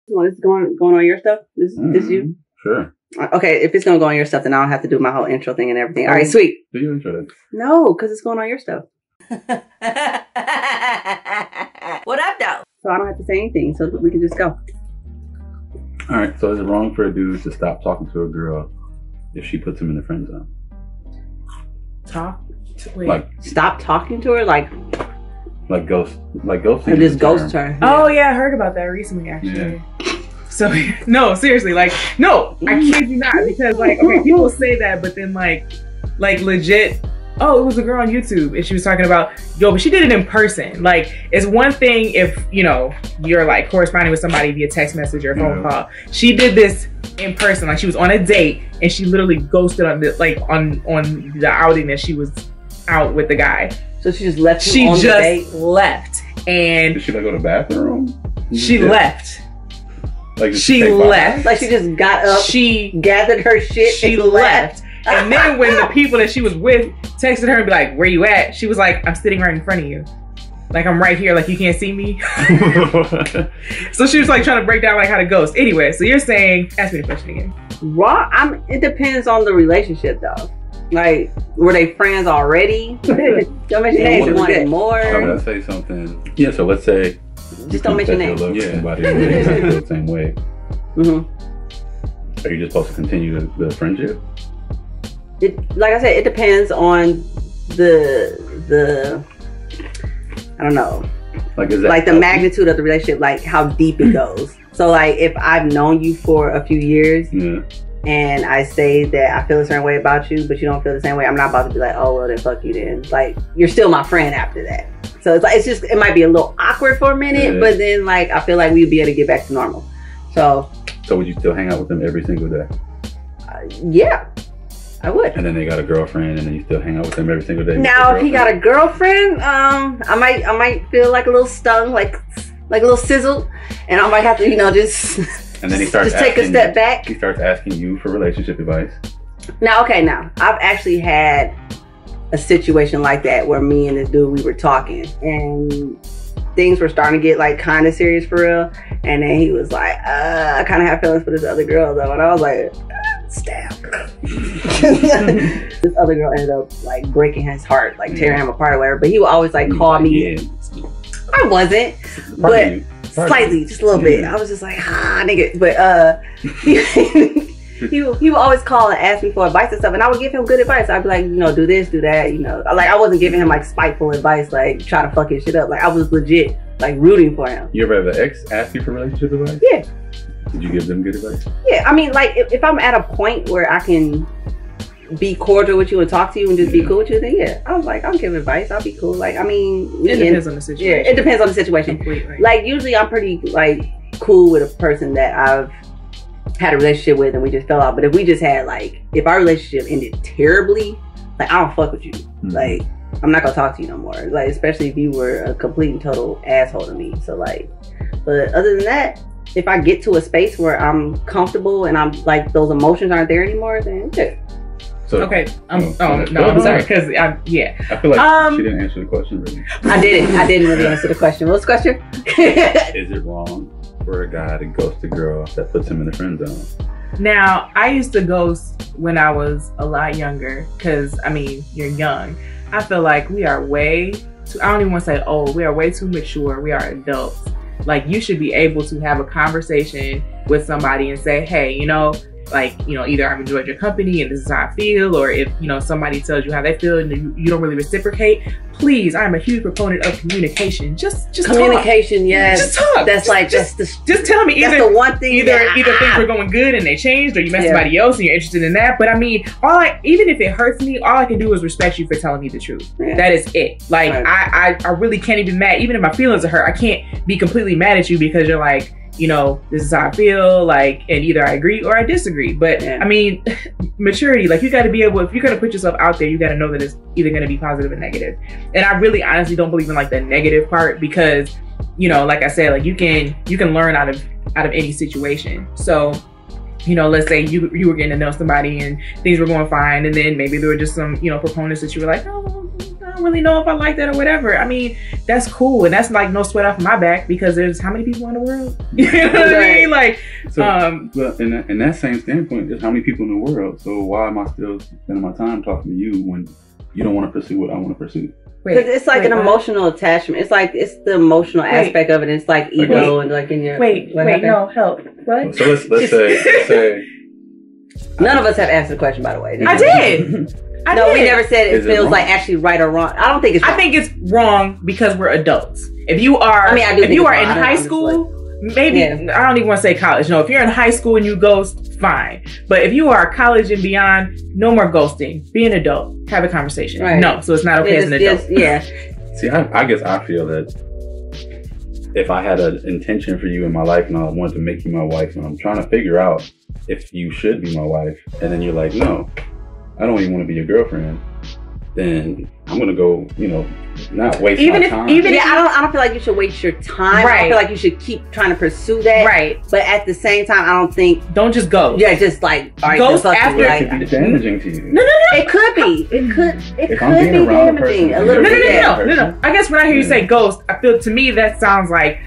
Well, this is going on your stuff? This you? Sure. Okay, if it's going to go on your stuff, then I'll have to do my whole intro thing and everything. All right, sweet. Do you intro that? No, because it's going on your stuff. What up, though? So I don't have to say anything, so we can just go. All right, so is it wrong for a dude to stop talking to a girl if she puts him in the friend zone? Stop talking to her? Like ghosting. Or just ghost her. Yeah. Oh yeah, I heard about that recently actually. Yeah. So no, seriously, no, I kid you not, because okay, people say that, but then like legit, oh, it was a girl on YouTube and she was talking about, but she did it in person. Like, it's one thing if, you're like corresponding with somebody via text message or phone call. She did this in person. Like, she was on a date and she literally ghosted on the outing that she was out with the guy. So she just left him on the date? She just left. And did she go to the bathroom? She left. Like, she left. Like, she just got up, she gathered her shit, she left. And then when the people that she was with texted her and be like, where you at? She was like, I'm sitting right in front of you. Like, I'm right here. Like, you can't see me. So she was like trying to break down like how to ghost. Anyway, so you're saying, ask me the question again. It depends on the relationship though. Like, were they friends already? Don't mention names. You wanted more. I'm gonna say something. Yeah, so let's say. Just don't mention names. Yeah. Somebody the same way. Mm-hmm. Are you just supposed to continue the friendship? Like I said, it depends on the I don't know. Like, is that like the magnitude of the relationship, like how deep it goes. So like if I've known you for a few years and I say that I feel a certain way about you, but you don't feel the same way, I'm not about to be like, oh well then fuck you then. Like, you're still my friend after that. So it's like, it might be a little awkward for a minute, but then like I feel like we'd be able to get back to normal. So would you still hang out with them every single day? Yeah, I would. And then they got a girlfriend, and then you still hang out with them every single day. Now, if he got a girlfriend, I might feel like a little stung, like a little sizzle, and I might have to, just and then he starts just take a step back. He starts asking you for relationship advice. Now, I've actually had a situation like that where me and this dude, we were talking, and things were starting to get like kind of serious for real. And then he was like, I kind of have feelings for this other girl though. And I was like, stab. This other girl ended up like breaking his heart, like tearing him apart or whatever. But he would always like call me. Yeah. I wasn't, but slightly, just a little bit. I was just like, nigga. But he would always call and ask me for advice and stuff, and I would give him good advice. I'd be like, do this, do that, Like, I wasn't giving him like spiteful advice, like trying to fuck his shit up. Like, I was legit like rooting for him. You ever have an ex ask you for relationship advice? Yeah. Did you give them good advice? Yeah, I mean, like if I'm at a point where I can be cordial with you and talk to you and just be cool with you, then yeah, I was like, I'll give advice. I'll be cool. Like, I mean, it depends on the situation. Yeah, it depends on the situation. Completely. Like, usually I'm pretty like cool with a person that I've had a relationship with and we just fell out. But if we just had like, if our relationship ended terribly, like, I don't fuck with you. Like, I'm not gonna talk to you no more. Like, especially if you were a complete and total asshole to me. So like, but other than that, if I get to a space where I'm comfortable and I'm like, those emotions aren't there anymore, then yeah. So, okay. I'm sorry, because I feel like she didn't answer the question really. I didn't really answer the question. What's the question? Is it wrong for a guy to ghost a girl that puts him in the friend zone? Now, I used to ghost when I was a lot younger, because I mean, you're young. I feel like we are way too, I don't even want to say old, we are way too mature. We are adults. Like, you should be able to have a conversation with somebody and say, hey, either I've enjoyed your company and this is how I feel, or if, somebody tells you how they feel and you don't really reciprocate, please, I'm a huge proponent of communication. Just communication, talk. Yes. Just talk. That's like, just tell me either, that's the one thing either things were going good and they changed, or you met somebody else and you're interested in that. But I mean, even if it hurts me, all I can do is respect you for telling me the truth. Yeah. That is it. Like, I really can't even mad, even if my feelings are hurt, I can't be completely mad at you because you're like, this is how I feel, like, and either I agree or I disagree. But I mean, maturity, like, you got to be able, if you're going to put yourself out there, you got to know that it's either going to be positive or negative. And I really honestly don't believe in like the negative part, because, like I said, like, you can learn out of any situation. So, let's say you were getting to know somebody and things were going fine, and then maybe there were just some, proponents that you were like, oh, don't really know if I like that or whatever. I mean, that's cool. And that's like no sweat off my back because there's how many people in the world? You know what I mean? Like, so, well, in that same standpoint, there's how many people in the world. So why am I still spending my time talking to you when you don't want to pursue what I want to pursue? Because it's like an emotional attachment. It's like, it's the emotional aspect of it. It's like ego and like in your... No, help. What? So let's say... None of us have answered the question, by the way. I did. We never said it feels like actually right or wrong. I don't think it's wrong. I think it's wrong because we're adults. If you are, if you are in high school, maybe, I don't even want to say college. No, if you're in high school and you ghost, fine. But if you are college and beyond, no more ghosting. Be an adult. Have a conversation. Right. No, so it's not okay as an adult. See, I guess I feel that if I had an intention for you in my life and I wanted to make you my wife and I'm trying to figure out if you should be my wife, and then you're like, no, I don't even want to be your girlfriend, then I'm gonna go, not waste my time. I don't feel like you should waste your time. Right. I feel like you should keep trying to pursue that. Right. But at the same time, I don't think... Don't just go. Yeah, just like... All right, ghost after... It could be damaging to you. No. It could be. It could be damaging. A little bit. No. I guess when I hear you say ghost, I feel, to me, that sounds like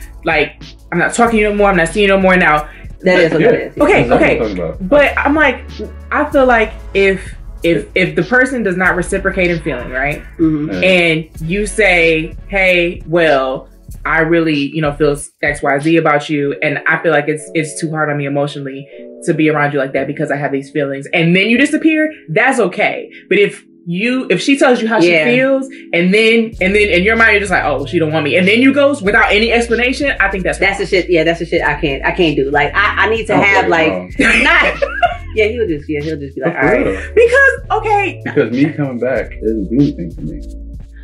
I'm not talking to you no more, I'm not seeing you no more now. That is what it is. Okay. But I'm like, I feel like if the person does not reciprocate in feeling, right? Mm-hmm. And you say, hey, well, I really, feel XYZ about you, and I feel like it's too hard on me emotionally to be around you like that because I have these feelings, and then you disappear, that's okay. But if she tells you how she feels, and then in your mind you're just like, oh, she don't want me, and then you goes without any explanation, I think that's the shit. Yeah, that's the shit I can't do. Like I need to have not. Yeah, he'll just be like, all right. Because me coming back doesn't do anything for me.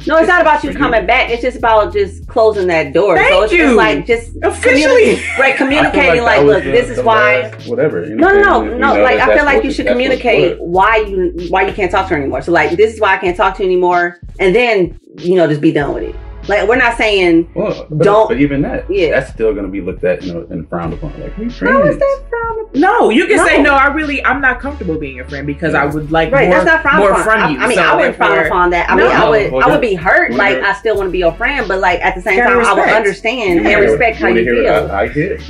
No, it's not about you coming back. It's just about just closing that door. Thank so it's you. Just like just officially communicating like look, this is why. Whatever. No. Like I feel like you should communicate why you can't talk to her anymore. So like, this is why I can't talk to you anymore, and then just be done with it. Like, we're not saying but even that, that's still going to be looked at and frowned upon. Like, we friends. How is that frowned upon? No, you can say, no, I'm not comfortable being your friend because I would like more from you. I mean, I wouldn't frown upon that. I mean, I would be hurt. Like, I still want to be your friend, but like, at the same time, I would understand and respect how you feel. I get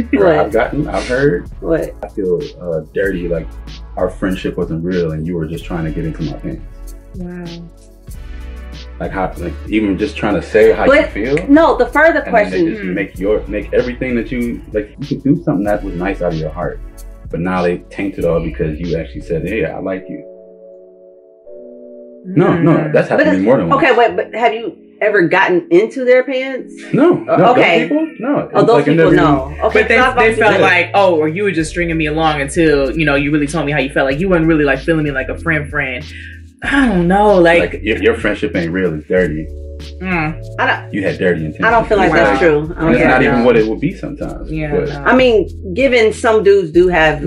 I've heard. What? I feel dirty, like our friendship wasn't real and you were just trying to get into my pants. Wow. Like even just trying to say how you feel. No, the further question. They just make everything that you like. You could do something that was nice out of your heart, but now they taint it all because you actually said, "Hey, I like you." No, that's happening more than once. Okay, wait, but have you ever gotten into their pants? No. Okay. Those people? No. Oh, those people, no. Okay, but they felt like, oh, or you were just stringing me along until you really told me how you felt. Like you weren't really like feeling me like a friend. I don't know, like your friendship ain't real, it's dirty. You had dirty intentions. I don't feel like that's true. That's not even what it would be sometimes. Yeah, but, I mean, given some dudes do have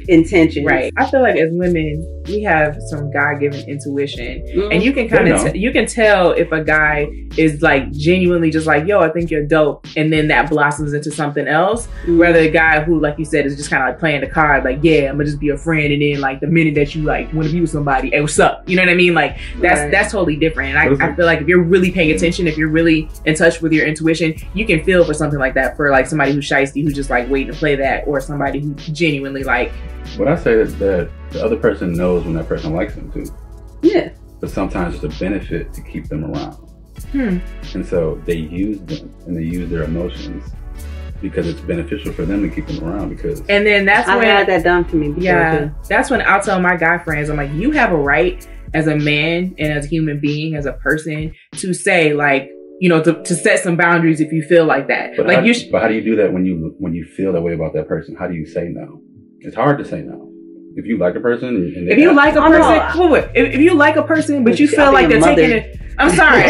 intentions. Right. I feel like as women, we have some God-given intuition, and you can kind of you can tell if a guy is like genuinely just like, yo, I think you're dope, and then that blossoms into something else. Rather a guy who, like you said, is just kind of like playing the card, like, yeah, I'm gonna just be a friend, and then like the minute that you like want to be with somebody, hey, what's up? You know what I mean? Like that's totally different. And I feel like if you're really paying attention, if you're really in touch with your intuition, you can feel for something like that, for like somebody who's shiesty, who's just like waiting to play that, or somebody who genuinely like. What I say is that the other person knows when that person likes them too. Yeah. But sometimes it's a benefit to keep them around. And so they use them and they use their emotions because it's beneficial for them to keep them around. And then that's when I had that done to me before too. That's when I'll tell my guy friends, I'm like, you have a right as a man and as a human being, as a person, to say like, to set some boundaries if you feel like that. But how do you do that when you feel that way about that person? How do you say no? It's hard to say no. If you like a person, if you like a person, but you feel like they're taking it. I'm sorry.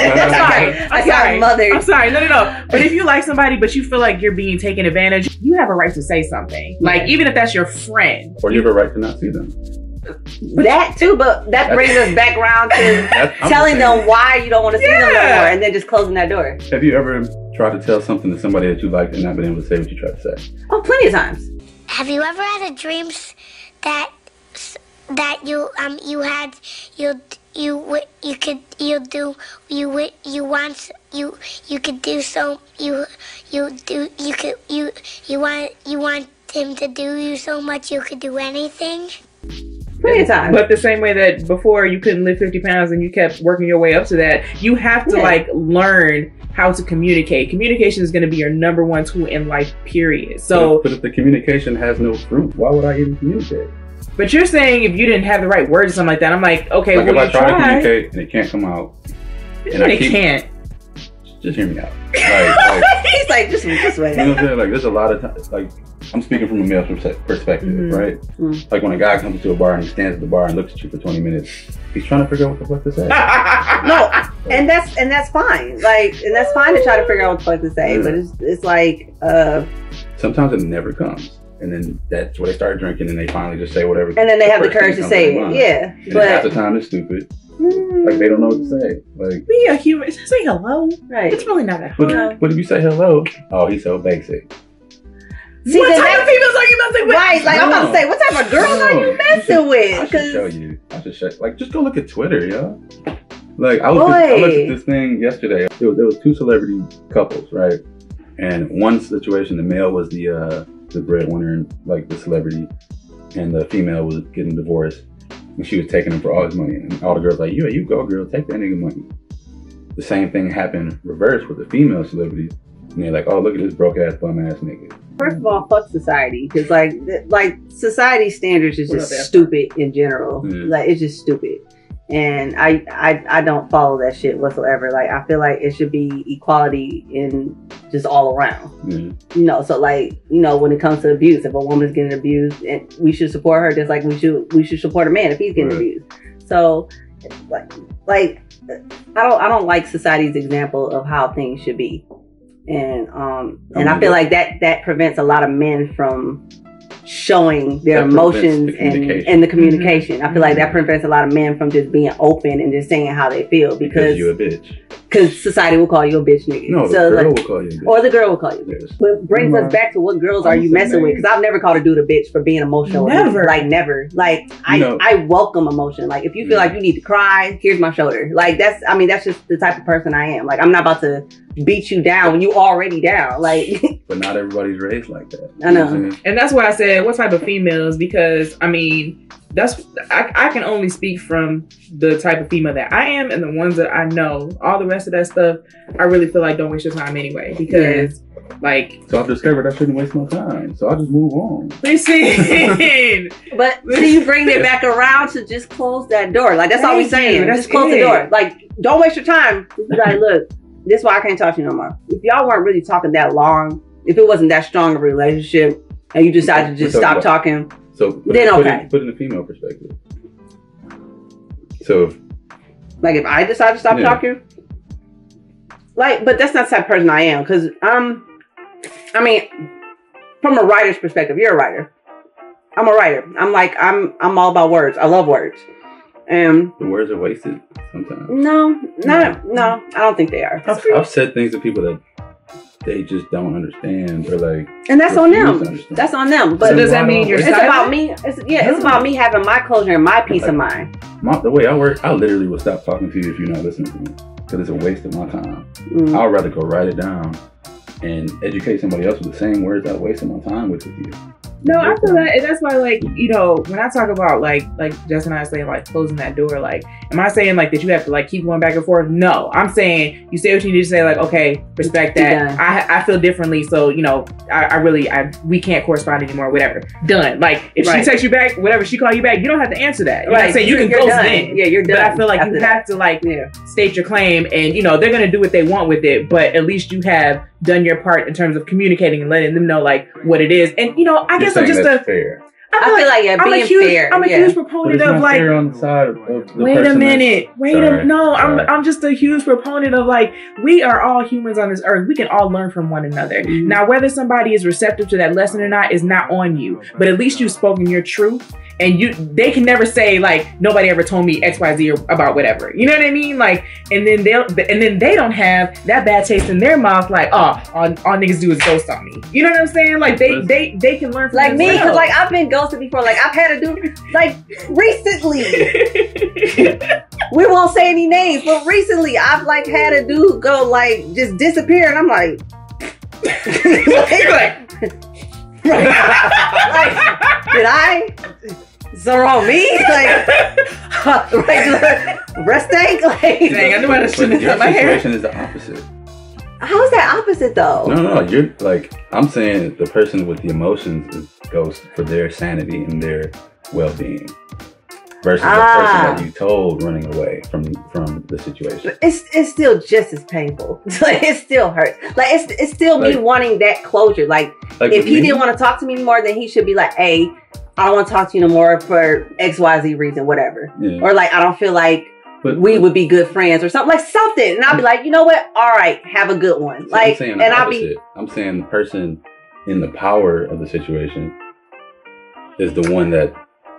No. But if you like somebody, but you feel like you're being taken advantage, you have a right to say something. Like, even if that's your friend. Or you have a right to not see them. That too, but that brings us back around to telling them why you don't want to see them no more, and then just closing that door. Have you ever tried to tell something to somebody that you liked and not been able to say what you tried to say? Oh, plenty of times. Have you ever had a dream that you want him to do you so much you could do anything. Plenty of time. But the same way that before you couldn't lift 50 pounds and you kept working your way up to that, you have to like learn how to communicate. Communication is going to be your number one tool in life, period. So, but if the communication has no fruit, why would I even communicate? But you're saying if you didn't have the right words or something like that, I'm like, okay, like well, if I try to communicate and it can't come out, and I can't. Just hear me out. Like, he's like, just wait. You know what I'm saying? Like, there's a lot of times, like, I'm speaking from a male perspective, right? Like, when a guy comes to a bar and he stands at the bar and looks at you for 20 minutes, he's trying to figure out what the fuck to say. No, and that's fine. Like, and that's fine to try to figure out what the fuck to say, but it's like, sometimes it never comes. And then that's where they start drinking and they finally just say whatever. And then they have the courage to say it. Yeah. And but half the time it's stupid. Like, they don't know what to say. Like, be a human. Say hello. Right. It's really not that hard. But if you say hello, oh, he's so basic. See, what type of females are you messing with? Right. Like, I'm about to say, what type of girls are you messing with? I should show you. Like, just go look at Twitter, yo. Like, I looked at this thing yesterday. There was two celebrity couples, right? And one situation, the male was the breadwinner and like the celebrity, and the female was getting divorced. And she was taking him for all his money. And all the girls like, you go girl, take that nigga money. The same thing happened reverse with the female celebrities. And they're like, oh, look at this broke ass bum ass nigga. First of all, fuck society. Because like society standards is just stupid in general. Like, it's just stupid. And I don't follow that shit whatsoever. Like, I feel like it should be equality in just all around. You know, so like, you know, when it comes to abuse, if a woman's getting abused, and we should support her just like we should support a man if he's getting abused. So like I don't like society's example of how things should be. And I feel like that prevents a lot of men from showing their emotions and the communication. I feel like that prevents a lot of men from just being open and just saying how they feel because you're a bitch. Because society will call you a bitch nigga. No, the girl will call you a bitch. Or the girl will call you a bitch. But brings us back to what girls are you messing with? Because I've never called a dude a bitch for being emotional. Never. Like, never. Like, I welcome emotion. Like, if you feel like you need to cry, here's my shoulder. Like, that's just the type of person I am. Like, I'm not about to beat you down when you already down. Like, but not everybody's raised like that. I know. And that's why I said, what type of females? Because, I mean, I can only speak from the type of female that I am and the ones that I know. All the rest of that stuff, I really feel like don't waste your time anyway. Because, like... So I've discovered I shouldn't waste my time. So I'll just move on. Listen! But see, you bring it back around to just close that door. Like, that's all we're saying. Just close the door. Like, don't waste your time. Like, look, this is why I can't talk to you no more. If y'all weren't really talking that long, if it wasn't that strong of a relationship, and you decided to just stop talking... So put in the female perspective. So, like, if I decide to stop talking, like, but that's not the type of person I am. Because I mean, from a writer's perspective, you're a writer. I'm a writer. I'm all about words. I love words. And the words are wasted sometimes. No, I don't think they are. I've said things to people that they just don't understand, or like, and that's on them. That's on them. But so does that mean it's about me? It's about me having my closure and my peace of mind. The way I work, I literally will stop talking to you if you're not listening to me, because it's a waste of my time. I'd rather go write it down and educate somebody else with the same words I wasted my time with you. No, I feel that, and that's why, like, you know, when I talk about like Jess and I saying like closing that door, like, am I saying like that you have to like keep going back and forth? No, I'm saying you say what you need to say. Like, okay, respect that. I feel differently, so you know, we can't correspond anymore. Whatever, done. Like, if she texts you back, whatever, she call you back, you don't have to answer that. You know what I'm saying? You can ghost then. Yeah, you're done. But I feel like you have to like state your claim, and you know they're gonna do what they want with it, but at least you have done your part in terms of communicating and letting them know like what it is. And you know, I guess I'm just fair. I feel like being fair. I'm a huge proponent of like. On the side of the wait a minute. I'm just a huge proponent of like, we are all humans on this earth. We can all learn from one another. Now, whether somebody is receptive to that lesson or not is not on you. But at least you've spoken your truth. And they can never say like nobody ever told me XYZ or about whatever. You know what I mean? Like, and then they don't have that bad taste in their mouth. Like, all niggas do is ghost on me. You know what I'm saying? Like they can learn from like me, because like I've been ghosted before. Like I've had to do like recently. we won't say any names, but recently I've like had a dude go like just disappear, and I'm like, like, did I? Something wrong with me? Like, regular breast tank? Like, dang, I knew I shouldn't have cut my hair. Your situation is the opposite. How is that opposite though? No, you're like, I'm saying the person with the emotions goes for their sanity and their well-being versus the person that you told running away from the situation. It's still just as painful. Like, it still hurts. Like, it's still me wanting that closure. Like if he didn't want to talk to me anymore, then he should be like, hey, I don't want to talk to you no more for XYZ reason, whatever. Yeah. Or like, I don't feel like we would be good friends or something, like something. And I'll be like, you know what? All right, have a good one. So like, I'm saying I'm saying the person in the power of the situation is the one that,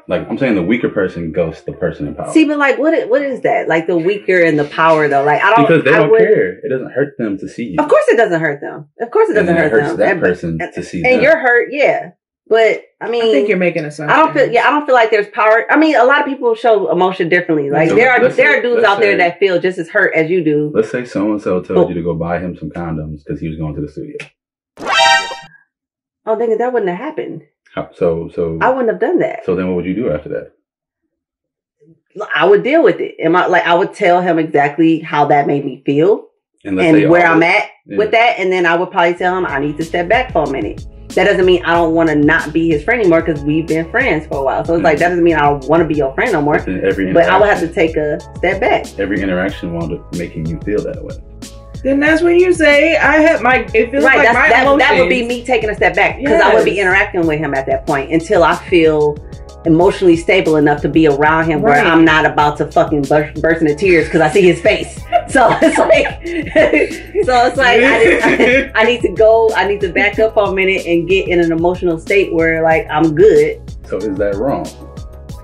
like, I'm saying the weaker person ghosts the person in power. See, but like, what is that? Like the weaker and the power though? Like, I don't, because they don't care. It doesn't hurt them to see you. Of course, it doesn't hurt them. Of course, it doesn't hurt them. It hurts that person to see them. And you're hurt, yeah. But I mean, I think you're making assumptions. I don't feel like there's power. I mean, a lot of people show emotion differently. Like so there are dudes out there that feel just as hurt as you do. Let's say so and so told you to go buy him some condoms because he was going to the studio. Oh, dang it, that wouldn't have happened. So I wouldn't have done that. So then, what would you do after that? I would deal with it. I would tell him exactly how that made me feel and where I'm at with that, and then I would probably tell him I need to step back for a minute. That doesn't mean I don't want to not be his friend anymore because we've been friends for a while. So it's like, that doesn't mean I don't want to be your friend no more. But I would have to take a step back. Every interaction wound up making you feel that way. Then that's when you say, it feels like my emotions. That would be me taking a step back because I would be interacting with him at that point until I feel emotionally stable enough to be around him where I'm not about to fucking burst into tears because I see his face. So it's like, I need to go. I need to back up for a minute and get in an emotional state where like I'm good. So is that wrong?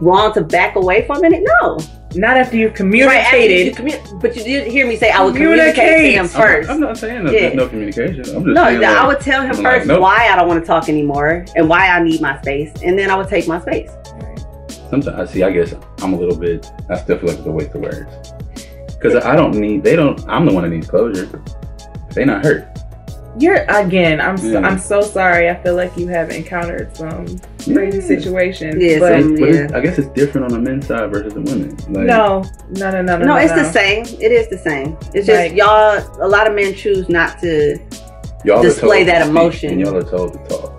Wrong to back away for a minute? No. Not after you've communicated. But you did hear me say I would communicate to him first. I'm not saying there's no communication. I'm just saying I would tell him first why I don't want to talk anymore and why I need my space, and then I would take my space. Sometimes, I guess I'm a little bit, I still feel like it's a waste of words. Because I'm the one that needs closure. They not hurt. I'm so sorry. I feel like you have encountered some crazy situations. Yeah, but I guess it's different on the men's side versus the women. Like, No, it's the same. It is the same. It's just y'all, a lot of men choose not to display that emotion. And y'all are told to talk.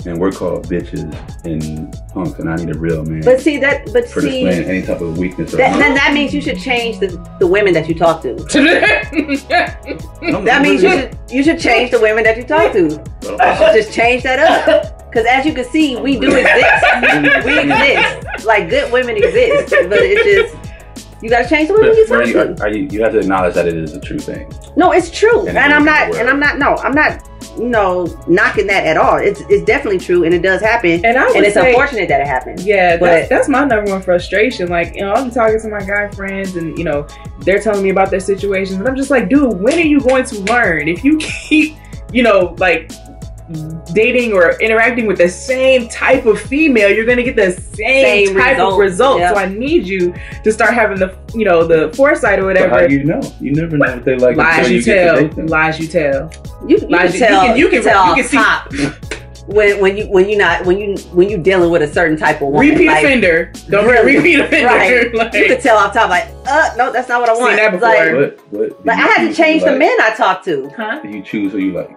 And we're called bitches and punks, and I need a for displaying any type of weakness. Then that means you should change the women that you talk to. That means you should change the women that you talk to. Just change that up. Because as you can see, we do exist. We exist. Like, good women exist, but it's just you gotta change the women you talk to. You have to acknowledge that it is a true thing. No, it's true, and I'm not. Knocking that at all. It's definitely true, and it does happen, and it's unfortunate that it happens. Yeah, that's my number one frustration. Like, I'll be talking to my guy friends, and they're telling me about their situations, and I'm just like, dude, when are you going to learn? If you keep, like, dating or interacting with the same type of female, you're going to get the same type of results. Yep. So I need you to start having the foresight or whatever. But how you know? You never know what they like. Lies you tell. Lies you tell. You can tell top when you dealing with a certain type of woman. Repeat offender. Don't be a repeat offender. Right. Like, you can tell off top like, no, that's not what I want. Seen that before. Like, I had to change the men I talk to. Huh? Do you choose who you like?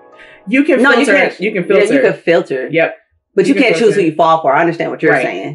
You can filter. You can filter. Yep. But you can't choose who you fall for. I understand what you're saying.